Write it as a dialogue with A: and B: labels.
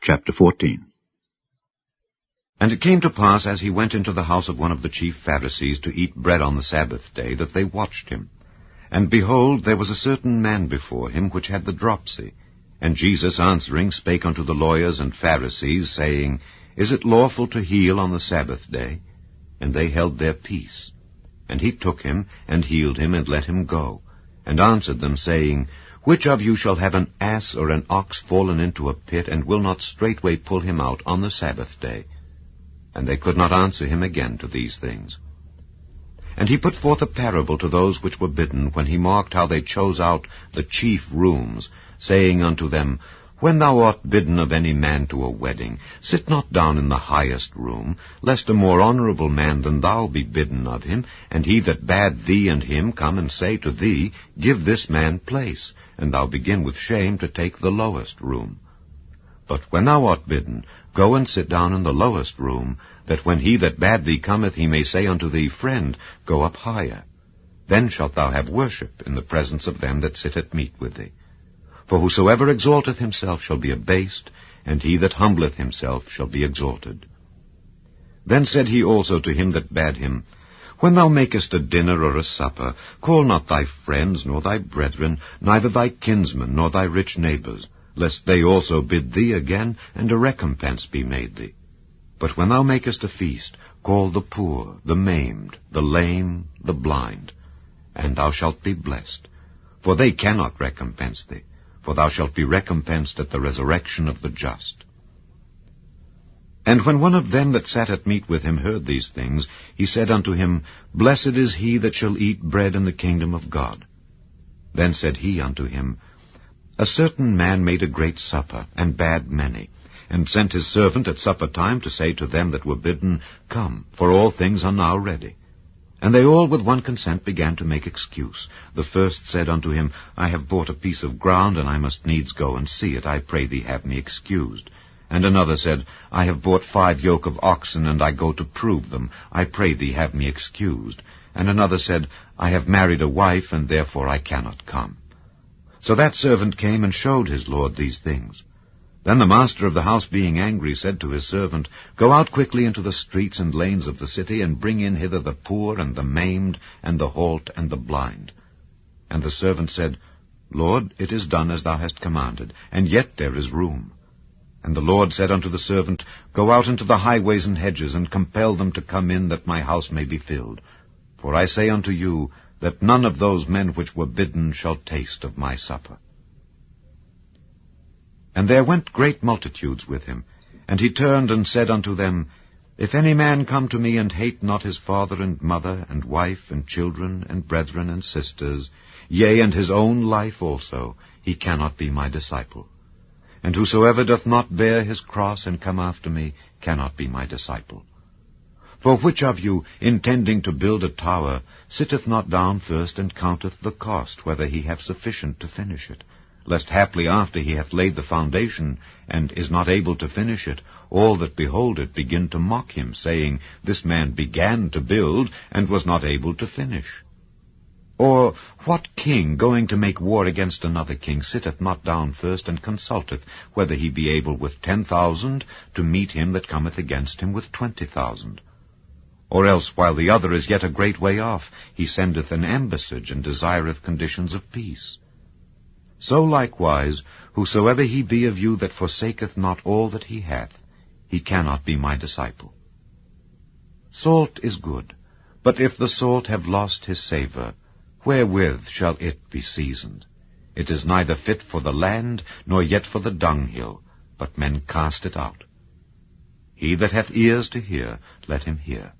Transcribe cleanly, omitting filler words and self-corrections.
A: Chapter 14.
B: And it came to pass, as he went into the house of one of the chief Pharisees to eat bread on the Sabbath day, that they watched him. And behold, there was a certain man before him which had the dropsy. And Jesus answering spake unto the lawyers and Pharisees, saying, Is it lawful to heal on the Sabbath day? And they held their peace. And he took him, and healed him, and let him go, and answered them, saying, Which of you shall have an ass or an ox fallen into a pit, and will not straightway pull him out on the Sabbath day? And they could not answer him again to these things. And he put forth a parable to those which were bidden, when he marked how they chose out the chief rooms, saying unto them, When thou art bidden of any man to a wedding, sit not down in the highest room, lest a more honorable man than thou be bidden of him, and he that bade thee and him come and say to thee, Give this man place, and thou begin with shame to take the lowest room. But when thou art bidden, go and sit down in the lowest room, that when he that bade thee cometh, he may say unto thee, Friend, go up higher. Then shalt thou have worship in the presence of them that sit at meat with thee. For whosoever exalteth himself shall be abased, and he that humbleth himself shall be exalted. Then said he also to him that bade him, When thou makest a dinner or a supper, call not thy friends, nor thy brethren, neither thy kinsmen, nor thy rich neighbors, lest they also bid thee again, and a recompense be made thee. But when thou makest a feast, call the poor, the maimed, the lame, the blind, and thou shalt be blessed. For they cannot recompense thee, for thou shalt be recompensed at the resurrection of the just. And when one of them that sat at meat with him heard these things, he said unto him, Blessed is he that shall eat bread in the kingdom of God. Then said he unto him, A certain man made a great supper, and bade many, and sent his servant at supper time to say to them that were bidden, Come, for all things are now ready. And they all with one consent began to make excuse. The first said unto him, I have bought a piece of ground, and I must needs go and see it. I pray thee have me excused. And another said, I have bought 5 yoke of oxen, and I go to prove them. I pray thee have me excused. And another said, I have married a wife, and therefore I cannot come. So that servant came and showed his lord these things. Then the master of the house, being angry, said to his servant, Go out quickly into the streets and lanes of the city, and bring in hither the poor, and the maimed, and the halt, and the blind. And the servant said, Lord, it is done as thou hast commanded, and yet there is room. And the Lord said unto the servant, Go out into the highways and hedges, and compel them to come in, that my house may be filled. For I say unto you, that none of those men which were bidden shall taste of my supper. And there went great multitudes with him. And he turned and said unto them, If any man come to me, and hate not his father and mother, and wife, and children, and brethren, and sisters, yea, and his own life also, he cannot be my disciple. And whosoever doth not bear his cross and come after me cannot be my disciple. For which of you, intending to build a tower, sitteth not down first, and counteth the cost, whether he have sufficient to finish it? Lest haply after he hath laid the foundation, and is not able to finish it, all that behold it begin to mock him, saying, This man began to build, and was not able to finish. Or what king, going to make war against another king, sitteth not down first, and consulteth whether he be able with 10,000 to meet him that cometh against him with 20,000? Or else, while the other is yet a great way off, he sendeth an embassage, and desireth conditions of peace. So likewise, whosoever he be of you that forsaketh not all that he hath, he cannot be my disciple. Salt is good, but if the salt have lost his savour, wherewith shall it be seasoned? It is neither fit for the land, nor yet for the dunghill, but men cast it out. He that hath ears to hear, let him hear.